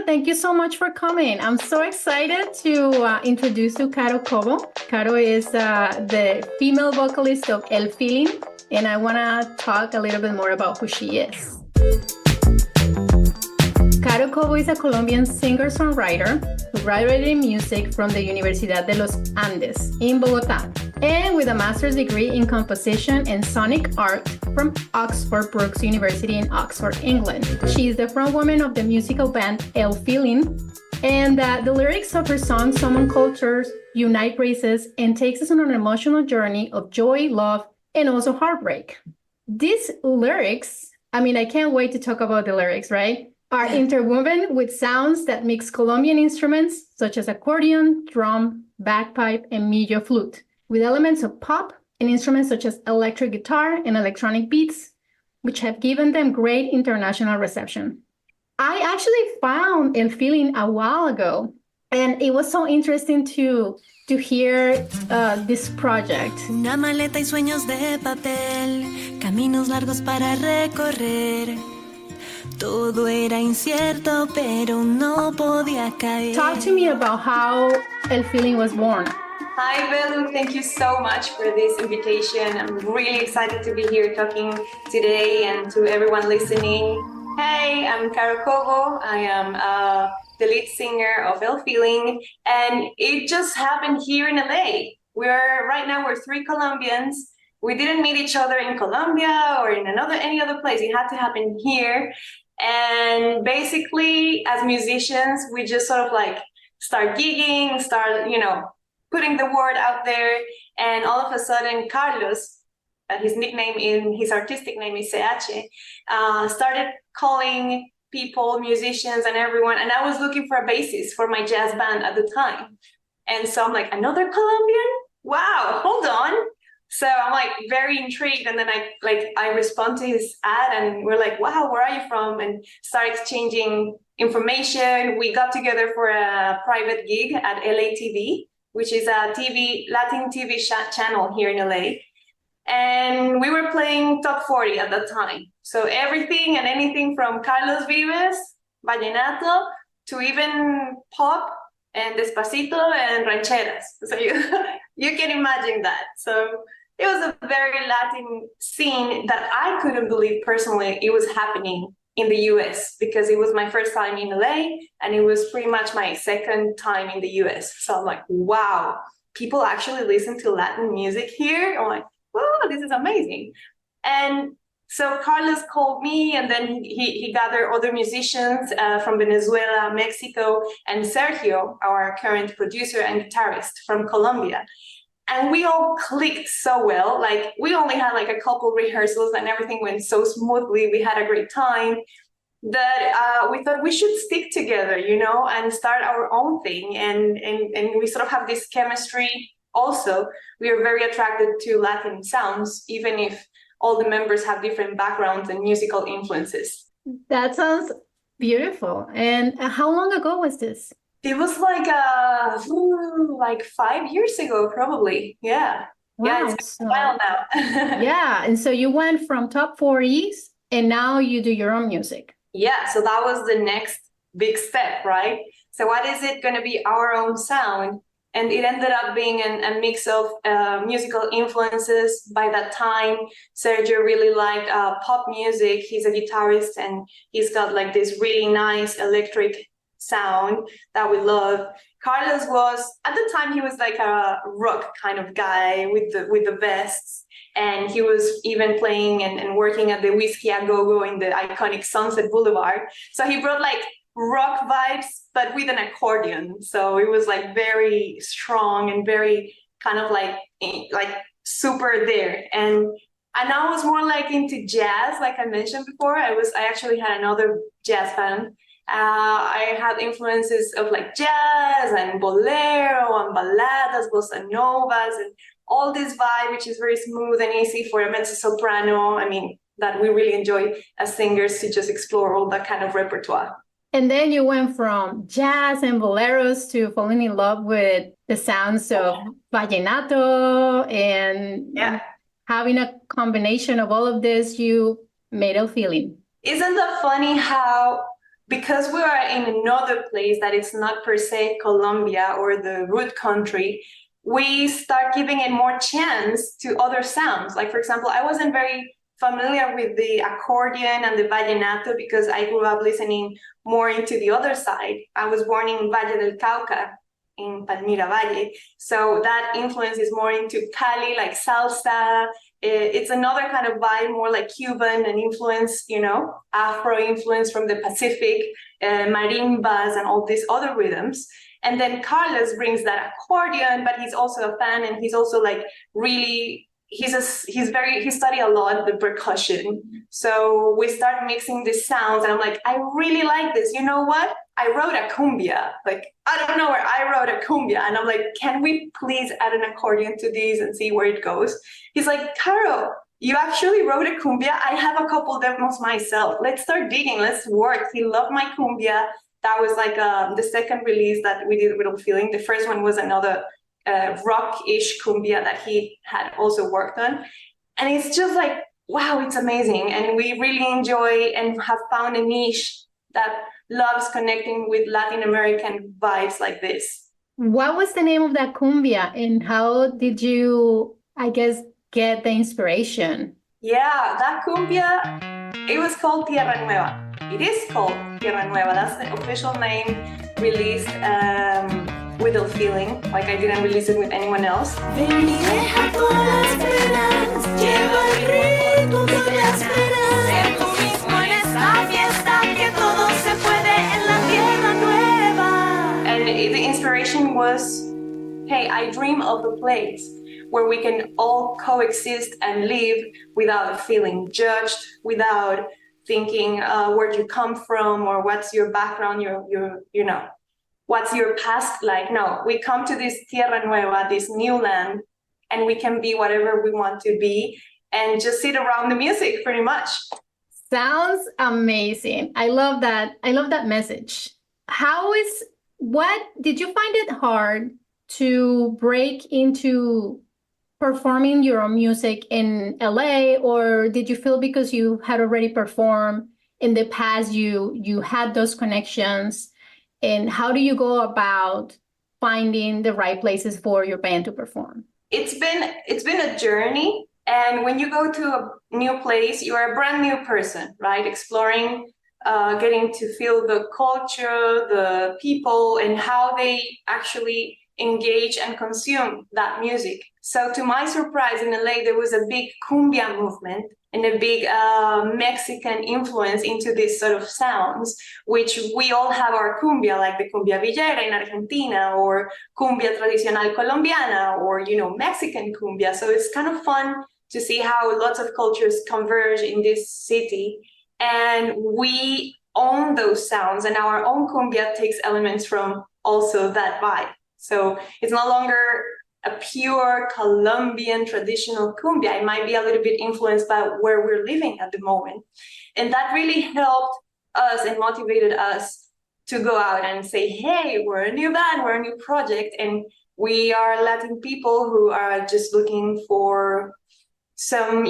Caro, thank you so much for coming. I'm so excited to introduce you Caro Cobo. Caro is the female vocalist of El Feeling, and I want to talk a little bit more about who she is. Caro Cobo is a Colombian singer-songwriter who graduated in music from the Universidad de los Andes in Bogotá, and with a master's degree in composition and sonic art from Oxford Brookes University in Oxford, England. She is the frontwoman of the musical band El Feeling, and the lyrics of her song Summon Cultures unite races and takes us on an emotional journey of joy, love, and also heartbreak. These lyrics, I can't wait to talk about the lyrics, right? Are interwoven with sounds that mix Colombian instruments such as accordion, drum, bagpipe, and millo flute, with elements of pop and instruments such as electric guitar and electronic beats, which have given them great international reception. I actually found El Feeling a while ago, and it was so interesting to hear this project. Una maleta y sueños de papel, caminos largos para recorrer. Todo era incierto, pero no podía caer. Talk to me about how El Feeling was born. Hi, Belu. Thank you so much for this invitation. I'm really excited to be here talking today and to everyone listening. Hey, I'm Caro Cobo. I am the lead singer of El Feeling, and it just happened here in LA. Right now we're three Colombians. We didn't meet each other in Colombia or in any other place. It had to happen here. And basically, as musicians, we just sort of like start gigging, putting the word out there. And all of a sudden, Carlos, his artistic name is CH, started calling people, musicians, and everyone. And I was looking for a bassist for my jazz band at the time. And so I'm like, another Colombian? Wow, hold on. So I'm like very intrigued, and then I respond to his ad, and we're like, wow, where are you from? And start exchanging information. We got together for a private gig at LA TV, which is a Latin TV channel here in LA. And we were playing top 40 at that time. So everything and anything from Carlos Vives, Vallenato, to even pop and Despacito and rancheras. So you can imagine that. So it was a very Latin scene that I couldn't believe personally it was happening in the US, because it was my first time in LA and it was pretty much my second time in the US. So I'm like, wow, people actually listen to Latin music here? I'm like, wow, this is amazing. And so Carlos called me, and then he gathered other musicians from Venezuela, Mexico, and Sergio, our current producer and guitarist from Colombia. And we all clicked so well. Like, we only had like a couple rehearsals and everything went so smoothly. We had a great time that we thought we should stick together, and start our own thing. And we sort of have this chemistry also. We are very attracted to Latin sounds, even if all the members have different backgrounds and musical influences. That sounds beautiful. And how long ago was this? It was like 5 years ago, probably. Yeah. Wow. Yeah, it's been a while now. Yeah. And so you went from top 40s and now you do your own music. Yeah. So that was the next big step, right? So what is it going to be our own sound? And it ended up being a mix of musical influences. By that time, Sergio really liked pop music. He's a guitarist and he's got like this really nice electric sound that we love. Carlos was, at the time, he was like a rock kind of guy with the vests, and he was even playing and working at the Whiskey A Go-Go in the iconic Sunset Boulevard. So he brought like rock vibes, but with an accordion. So it was like very strong and very kind of like super there. And I was more like into jazz, like I mentioned before. I actually had another jazz band. I had influences of like jazz and bolero and balladas, bossa novas, and all this vibe, which is very smooth and easy for a mezzo-soprano. That we really enjoy as singers, to just explore all that kind of repertoire. And then you went from jazz and boleros to falling in love with the sounds of vallenato, and having a combination of all of this, you made El Feeling. Isn't that funny how because we are in another place that it's not per se Colombia or the root country, we start giving it more chance to other sounds. Like, for example, I wasn't very familiar with the accordion and the vallenato because I grew up listening more into the other side. I was born in Valle del Cauca, in Palmira Valle. So that influence is more into Cali, like salsa. It's another kind of vibe, more like Cuban and influence, Afro influence from the Pacific, marimbas and all these other rhythms. And then Carlos brings that accordion, but he's also a fan, and he's also like really, he studied a lot the percussion. So we start mixing these sounds, and I'm like, I really like this. You know what? I wrote a cumbia. Like, I don't know where I wrote a cumbia. And I'm like, can we please add an accordion to these and see where it goes? He's like, Caro, you actually wrote a cumbia? I have a couple demos myself. Let's start digging. Let's work. He loved my cumbia. That was like the second release that we did with Feeling. The first one was another rock-ish cumbia that he had also worked on. And it's just like, wow, it's amazing. And we really enjoy and have found a niche that loves connecting with Latin American vibes like this. What was the name of that cumbia, and how did you, I guess, get the inspiration? Yeah, that cumbia, it was called Tierra Nueva. It is called Tierra Nueva. That's the official name released with El Feeling. Like, I didn't release it with anyone else. Ven y deja todas las penas, lleva el ritmo con las penas. Sé tú mismo en esta fiesta, que todo se puede en la Tierra Nueva. And the inspiration was, hey, I dream of a place where we can all coexist and live without feeling judged, without thinking where you come from or what's your background, what's your past like. No, we come to this Tierra Nueva, this new land, and we can be whatever we want to be and just sit around the music pretty much. Sounds amazing. I love that. I love that message. What did you find it hard to break into performing your own music in LA, or did you feel because you had already performed in the past, you had those connections? And how do you go about finding the right places for your band to perform? It's been a journey. And when you go to a new place, you are a brand new person, right? Exploring, getting to feel the culture, the people, and how they actually engage and consume that music. So to my surprise, in LA, there was a big cumbia movement and a big Mexican influence into these sort of sounds, which we all have our cumbia, like the cumbia villera in Argentina, or cumbia tradicional colombiana, or, Mexican cumbia. So it's kind of fun to see how lots of cultures converge in this city. And we own those sounds, and our own cumbia takes elements from also that vibe. So it's no longer a pure Colombian traditional cumbia. It might be a little bit influenced by where we're living at the moment. And that really helped us and motivated us to go out and say, hey, we're a new band, we're a new project, and we are Latin people who are just looking for some,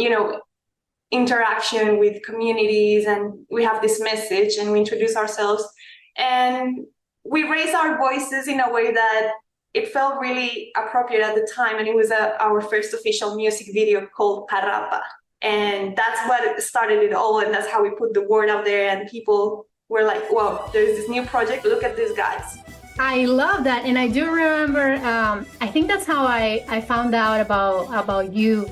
interaction with communities, and we have this message, and we introduce ourselves, and we raise our voices in a way that it felt really appropriate at the time. And it was our first official music video called Parrapa. And that's what started it all. And that's how we put the word out there. And people were like, whoa, there's this new project. Look at these guys. I love that. And I do remember, I think that's how I found out about you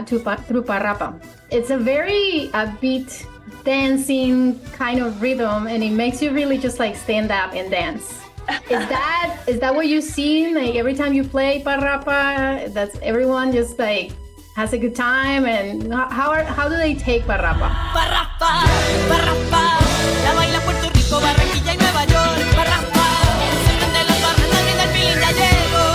through Parrapa. It's a very upbeat, dancing kind of rhythm, and it makes you really just like stand up and dance. Is that what you see? Like every time you play Parrapa, that's everyone just like has a good time? And how do they take Parrapa? Parrapa, Parrapa, la baila Puerto Rico, Barranquilla y Nueva York. Parrapa, enciende los barrios, brinda el feeling, ya llego.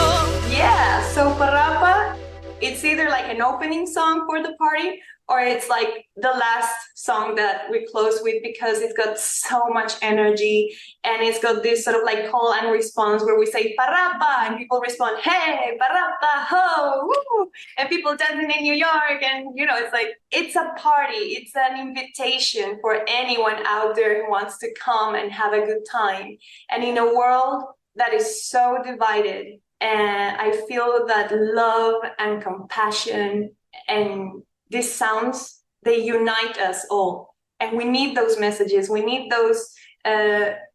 Yeah, so Parrapa, it's either like an opening song for the party, or it's like the last song that we close with, because it's got so much energy and it's got this sort of like call and response where we say parapa and people respond, hey, parapa, ho, woo, and people dancing in New York. And, you know, it's like, it's a party. It's an invitation for anyone out there who wants to come and have a good time. And in a world that is so divided, and I feel that love and compassion and these sounds, they unite us all. And we need those messages. We need those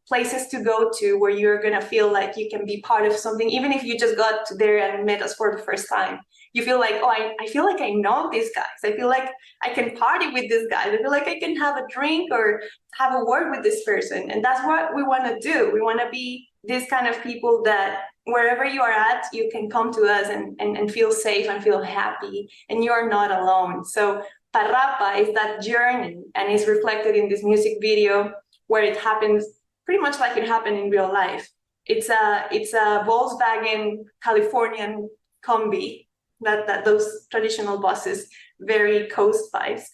places to go to where you're going to feel like you can be part of something, even if you just got there and met us for the first time. You feel like, oh, I feel like I know these guys. I feel like I can party with these guys. I feel like I can have a drink or have a word with this person. And that's what we want to do. We want to be these kind of people that wherever you are at, you can come to us and feel safe and feel happy, and you're not alone. So Parrapa is that journey, and is reflected in this music video where it happens pretty much like it happened in real life. It's a Volkswagen Californian combi, that those traditional buses, very coast vibes.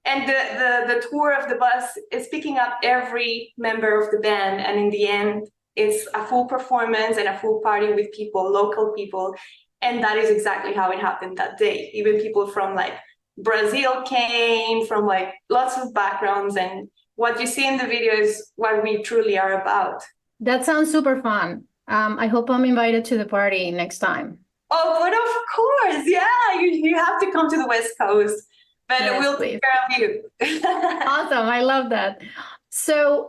And the tour of the bus is picking up every member of the band, and in the end, it's a full performance and a full party with people, local people. And that is exactly how it happened that day. Even people from like Brazil came, from like lots of backgrounds. And what you see in the video is what we truly are about. That sounds super fun. I hope I'm invited to the party next time. Oh, but of course, yeah, you have to come to the West Coast, but Yes, we'll please. take care of you. Awesome, I love that. So,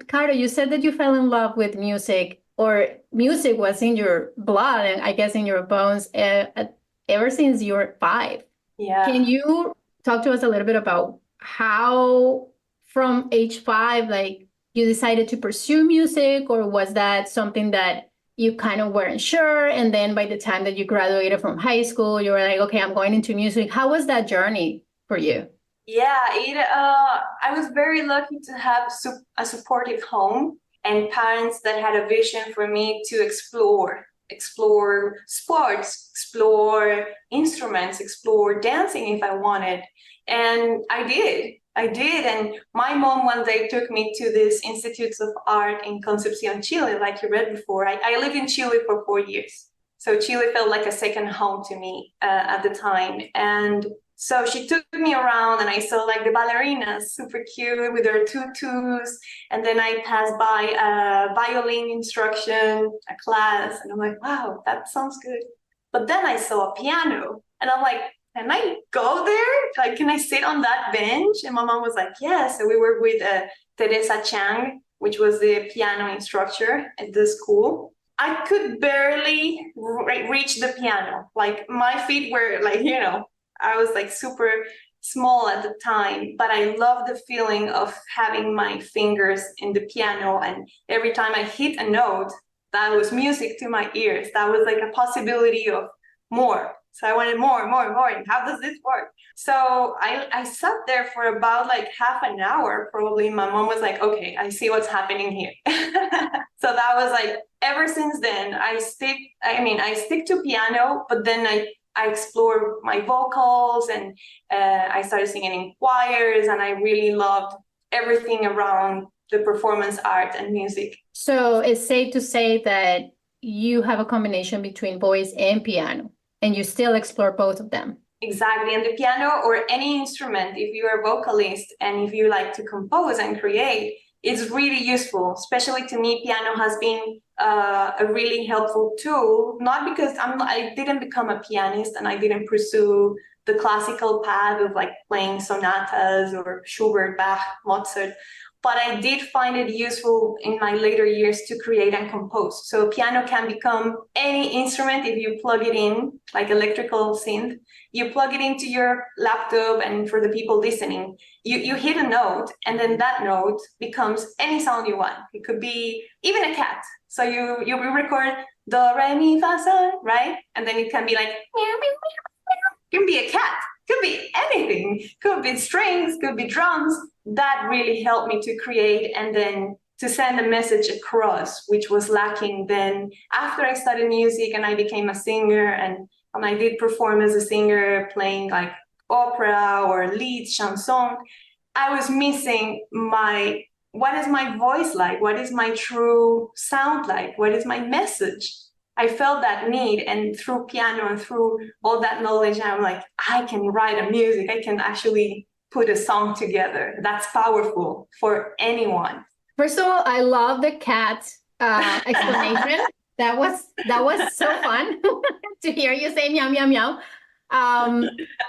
Caro, you said that you fell in love with music, or music was in your blood and I guess in your bones ever since you were 5. Yeah. Can you talk to us a little bit about how from age 5, like you decided to pursue music, or was that something that you kind of weren't sure? And then by the time that you graduated from high school, you were like, okay, I'm going into music. How was that journey for you? Yeah, I was very lucky to have a supportive home and parents that had a vision for me to explore sports, explore instruments, explore dancing if I wanted. And I did. And my mom one day took me to this Institutes of Art in Concepcion, Chile, like you read before. I lived in Chile for 4 years. So Chile felt like a second home to me at the time. And so she took me around and I saw like the ballerinas, super cute with their tutus. And then I passed by a violin instruction, a class, and I'm like, wow, that sounds good. But then I saw a piano and I'm like, can I go there? Like, can I sit on that bench? And my mom was like, yes. So we were with Teresa Chang, which was the piano instructor at the school. I could barely reach the piano. Like my feet were like, you know, I was like super small at the time, but I love the feeling of having my fingers in the piano. And every time I hit a note, that was music to my ears. That was like a possibility of more. So I wanted more. And how does this work? So I sat there for about like half an hour, probably. My mom was like, okay, I see what's happening here. So that was like, ever since then, I stick to piano, but then I explored my vocals and I started singing in choirs, and I really loved everything around the performance art and music. So it's safe to say that you have a combination between voice and piano, and you still explore both of them. Exactly. And the piano or any instrument, if you're a vocalist and if you like to compose and create, it's really useful. Especially to me, piano has been a really helpful tool, not because I didn't become a pianist and I didn't pursue the classical path of like playing sonatas or Schubert, Bach, Mozart, but I did find it useful in my later years to create and compose. So piano can become any instrument if you plug it in, like electrical synth. You plug it into your laptop, and for the people listening, you hit a note, and then that note becomes any sound you want. It could be even a cat. So you record do, re, mi, fa, sol, right? And then it can be like, meow, meow, meow. It can be a cat, could be anything, could be strings, could be drums. That really helped me to create and then to send a message across, which was lacking then after I studied music and I became a singer and and I did perform as a singer, playing like opera or lead chanson, I was missing what is my voice like? What is my true sound like? What is my message? I felt that need, and through piano and through all that knowledge, I'm like, I can write a music. I can actually put a song together. That's powerful for anyone. First of all, I love the cat explanation. That was so fun to hear you say meow meow meow.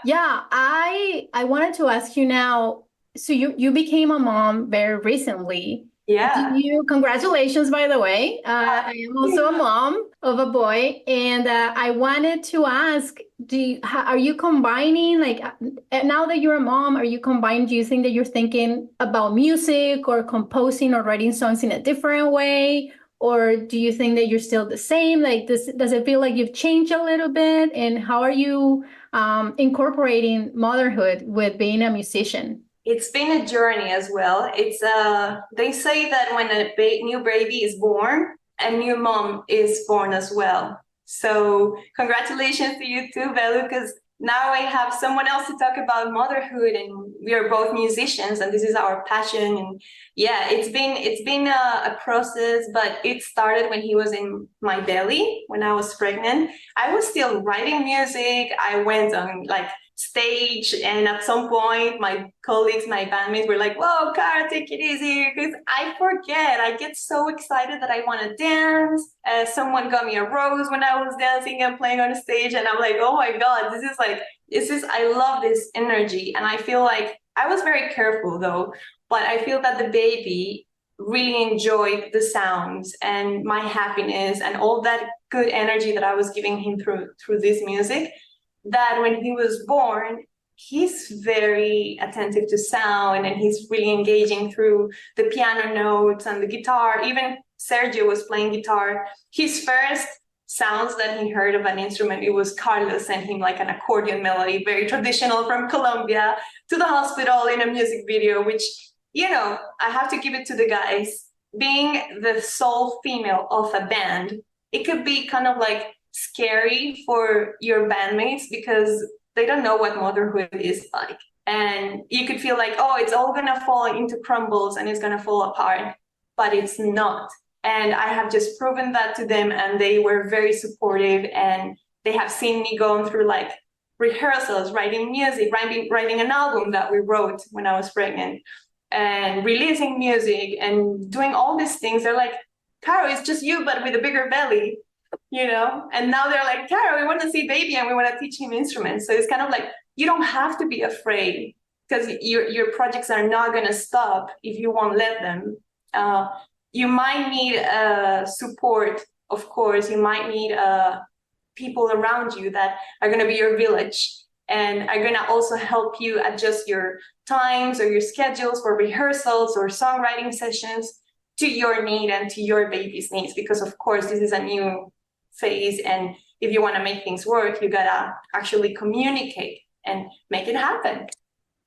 Yeah, I wanted to ask you now. So you became a mom very recently. Yeah. Congratulations, by the way. I am also a mom of a boy, and I wanted to ask, are you combining, like, now that you're a mom, are you combining, do you think that you're thinking about music or composing or writing songs in a different way? Or do you think that you're still the same? Like, does it feel like you've changed a little bit? And how are you incorporating motherhood with being a musician? It's been a journey as well. It's they say that when a new baby is born, a new mom is born as well. So congratulations to you too, Belu, because now I have someone else to talk about motherhood, and we are both musicians, and this is our passion. And yeah, it's been a process, but it started when he was in my belly, when I was pregnant. I was still writing music. I went on like stage, and at some point my colleagues, my bandmates were like, whoa, Cara, take it easy, because I get so excited that I want to dance. Someone got me a rose when I was dancing and playing on stage, and I'm like, oh my god, I love this energy. And I feel like I was very careful though, but I feel that the baby really enjoyed the sounds and my happiness and all that good energy that I was giving him through this music, that when he was born, he's very attentive to sound, and he's really engaging through the piano notes and the guitar. Even Sergio was playing guitar. His first sounds that he heard of an instrument, it was Carlos sent him like an accordion melody, very traditional from Colombia, to the hospital in a music video, which, you know, I have to give it to the guys. Being the sole female of a band, it could be kind of like scary for your bandmates because they don't know what motherhood is like. And you could feel like, oh, it's all gonna fall into crumbles and it's gonna fall apart, but it's not. And I have just proven that to them, and they were very supportive, and they have seen me going through like rehearsals, writing music, writing an album that we wrote when I was pregnant, and releasing music and doing all these things. They're like, Caro, it's just you, but with a bigger belly. You know, and now they're like, Caro, we want to see baby and we want to teach him instruments. So it's kind of like, you don't have to be afraid, because your projects are not going to stop if you won't let them. You might need support, of course. You might need people around you that are going to be your village and are going to also help you adjust your times or your schedules for rehearsals or songwriting sessions to your need and to your baby's needs, because of course this is a new phase, and if you want to make things work, you gotta actually communicate and make it happen.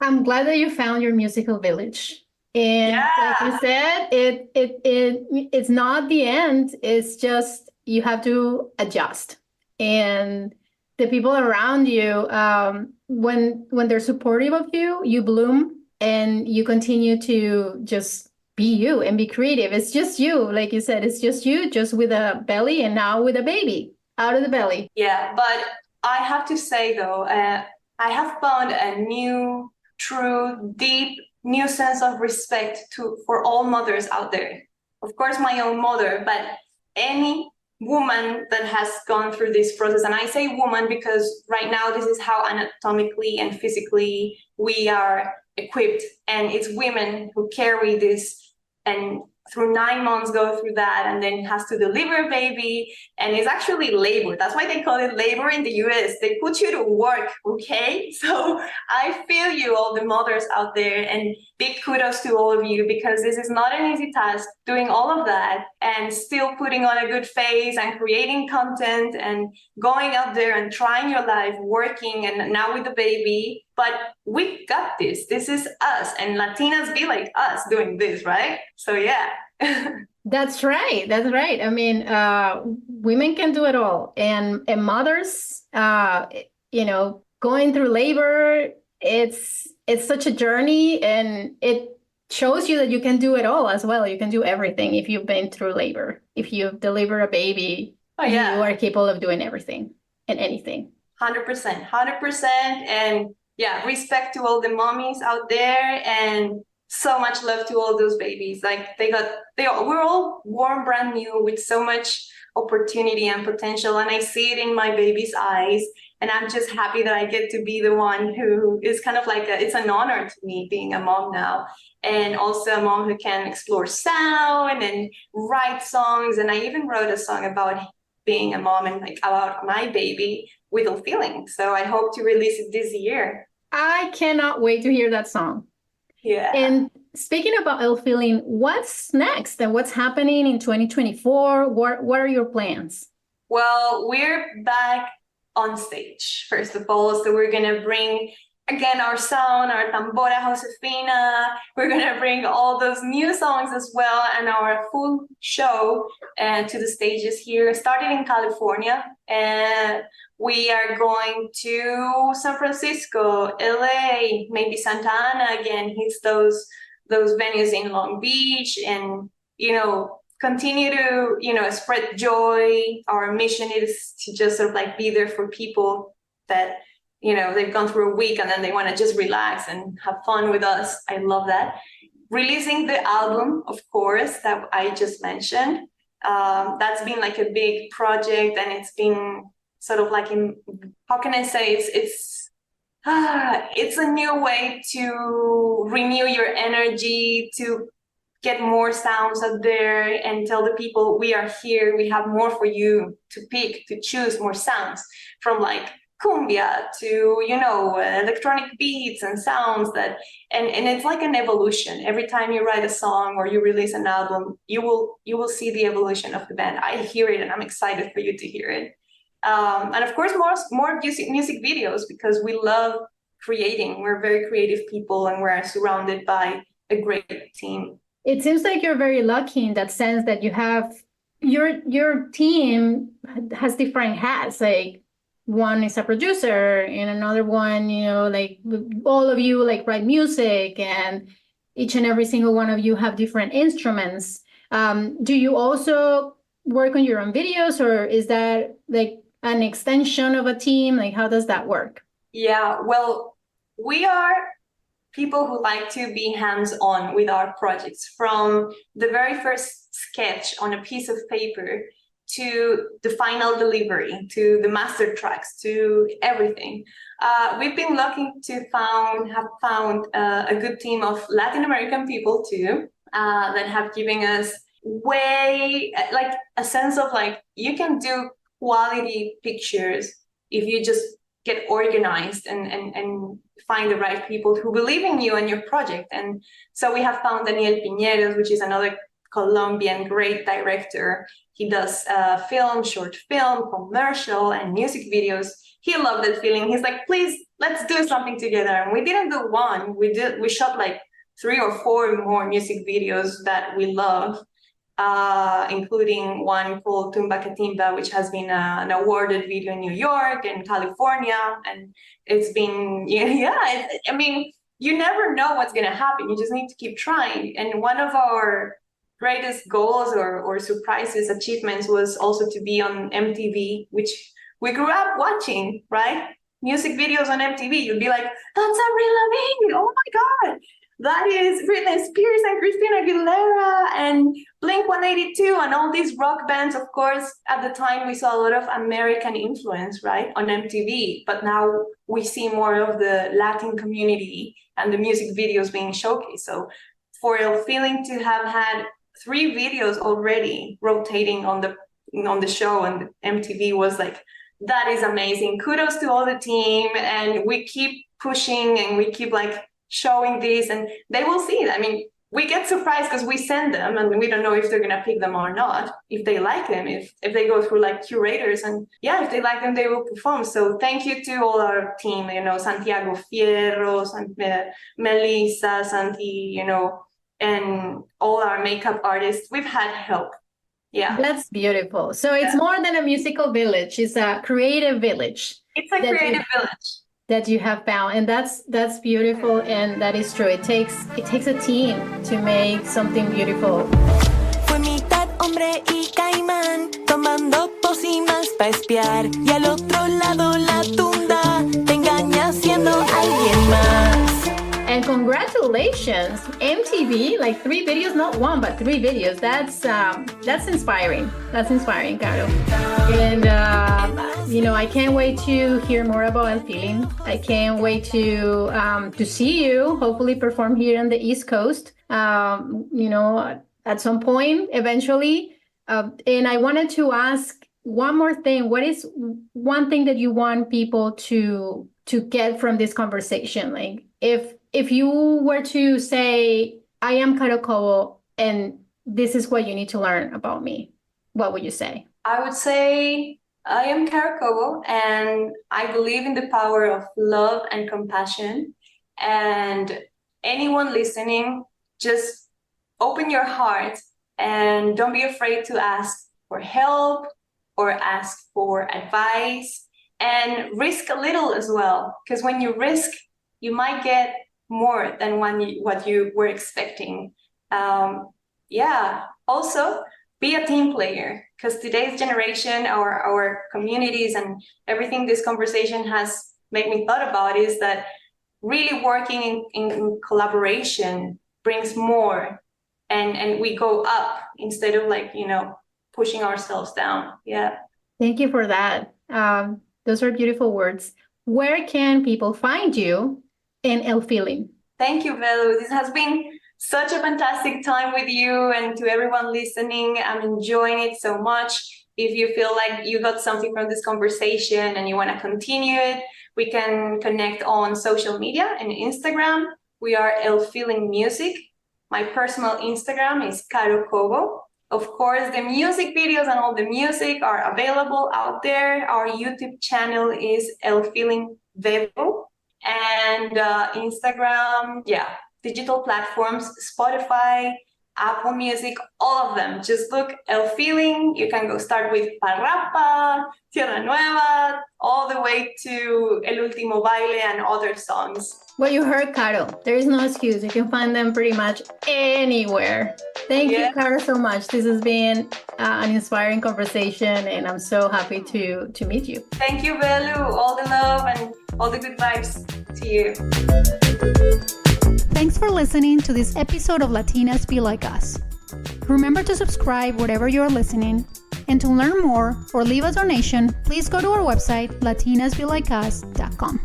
I'm glad that you found your musical village. And like you said, it's not the end. It's just you have to adjust. And the people around you, when they're supportive of you, you bloom and you continue to just be you and be creative. It's just you, like you said, it's just you, just with a belly, and now with a baby out of the belly. Yeah, but I have to say though, I have found a new, true, deep, new sense of respect for all mothers out there. Of course, my own mother, but any woman that has gone through this process. And I say woman because right now this is how anatomically and physically we are equipped, and it's women who carry this and through 9 months go through that, and then has to deliver a baby, and it's actually labor. That's why they call it labor in the US. They put you to work, okay? So I feel you, all the mothers out there, and big kudos to all of you, because this is not an easy task, doing all of that and still putting on a good face and creating content and going out there and trying your life, working, and now with the baby. But we got this. This is us, and Latinas be like us doing this, right? So yeah. That's right. That's right. I mean, women can do it all, and mothers, going through labor, it's such a journey, and it shows you that you can do it all as well. You can do everything if you've been through labor. If you deliver a baby, Oh you yeah, are capable of doing everything and anything. 100%, 100%. And yeah, respect to all the mommies out there, and so much love to all those babies. Like we're all born brand new with so much opportunity and potential. And I see it in my baby's eyes. And I'm just happy that I get to be the one who is kind of like it's an honor to me being a mom now. And also a mom who can explore sound and write songs. And I even wrote a song about being a mom and like about my baby with a feeling. So I hope to release it this year. I cannot wait to hear that song. Yeah. And speaking about ill feeling, what's next and what's happening in 2024? What are your plans? Well, we're back on stage, first of all. So we're going to bring again our sound, our tambora Josefina. We're going to bring all those new songs as well and our full show to the stages here, starting in California. And we are going to San Francisco, LA, maybe Santa Ana again, hits those venues in Long Beach, and continue to spread joy. Our mission is to just sort of like be there for people that they've gone through a week and then they want to just relax and have fun with us. I love that. Releasing the album, of course, that I just mentioned. That's been like a big project, and it's been sort of like how can I say, it's a new way to renew your energy, to get more sounds out there and tell the people we are here, we have more for you to pick, to choose more sounds, from like cumbia to electronic beats and sounds and it's like an evolution. Every time you write a song or you release an album, you will see the evolution of the band. I hear it and I'm excited for you to hear it. And of course more music videos, because we love creating. We're very creative people and we're surrounded by a great team. It seems like you're very lucky in that sense that you have your team has different hats. Like one is a producer and another one, like all of you like write music, and each and every single one of you have different instruments. Do you also work on your own videos, or is that like an extension of a team? Like how does that work? Yeah, well, we are people who like to be hands-on with our projects, from the very first sketch on a piece of paper to the final delivery, to the master tracks, to everything. We've been lucky to have found a good team of Latin American people too, that have given us way like a sense of like you can do quality pictures if you just get organized and find the right people who believe in you and your project. And so we have found Daniel Piñeros, which is another Colombian great director. He does film, short film, commercial, and music videos. He loved that feeling. He's like, please, let's do something together. And we didn't do one. We shot like 3 or 4 more music videos that we love. Including one called Tumba Catimba, which has been an awarded video in New York and California. And it's been, I mean, you never know what's going to happen. You just need to keep trying. And one of our greatest goals or surprises, achievements was also to be on MTV, which we grew up watching, right? Music videos on MTV. You'd be like, that's Avril Lavigne. Oh my God. That is Britney Spears and Christina Aguilera and Blink-182 and all these rock bands. Of course, at the time we saw a lot of American influence, right, on MTV. But now we see more of the Latin community and the music videos being showcased. So for a feeling to have had 3 videos already rotating on the show and MTV was like, that is amazing. Kudos to all the team. And we keep pushing and we keep like showing this, and they will see it. I mean, we get surprised because we send them and we don't know if they're gonna pick them or not, if they like them, if they go through like curators, and if they like them, they will perform. So thank you to all our team, Santiago Fierro, Melissa, Santi, and all our makeup artists, we've had help. Yeah. That's beautiful. So it's more than a musical village. It's a creative village. It's a creative village that you have found, and that's beautiful, and that is true. It takes a team to make something beautiful. Fue mitad hombre y caimán, tomando pócimas pa' espiar, y al otro lado la tunda te engaña siendo alguien más. And congratulations, MTV, like 3 videos, not 1, but 3 videos. That's inspiring. That's inspiring, Caro. And, I can't wait to hear more about El Feeling. I can't wait to see you hopefully perform here on the East Coast, at some point, eventually. And I wanted to ask one more thing. What is one thing that you want people to get from this conversation? Like, if you were to say, I am Caro Cobo, and this is what you need to learn about me, what would you say? I would say, I am Caro Cobo, and I believe in the power of love and compassion. And anyone listening, just open your heart and don't be afraid to ask for help or ask for advice, and risk a little as well. Because when you risk, you might get more than what you were expecting. Also, be a team player, because today's generation, our communities, and everything this conversation has made me thought about is that really working in collaboration brings more, and we go up instead of pushing ourselves down. Yeah. Thank you for that. Those are beautiful words. Where can people find you in El Feeling? Thank you, Velu. This has been such a fantastic time with you, and to everyone listening, I'm enjoying it so much. If you feel like you got something from this conversation and you want to continue it, we can connect on social media and Instagram. We are El Feeling Music. My personal Instagram is Caro Cobo. Of course, the music videos and all the music are available out there. Our YouTube channel is El Feeling Vevo. And Instagram, digital platforms, Spotify, Apple Music, all of them. Just look El Feeling. You can go start with Parrapa, Tierra Nueva, all the way to El Último Baile and other songs. Well, you heard Caro. There is no excuse. You can find them pretty much anywhere. Thank you, Caro, so much. This has been an inspiring conversation, and I'm so happy to meet you. Thank you, Velu. All the love and all the good vibes to you. Thanks for listening to this episode of Latinas Be Like Us. Remember to subscribe wherever you're listening, and to learn more or leave a donation, please go to our website, latinasbelikeus.com.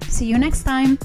See you next time.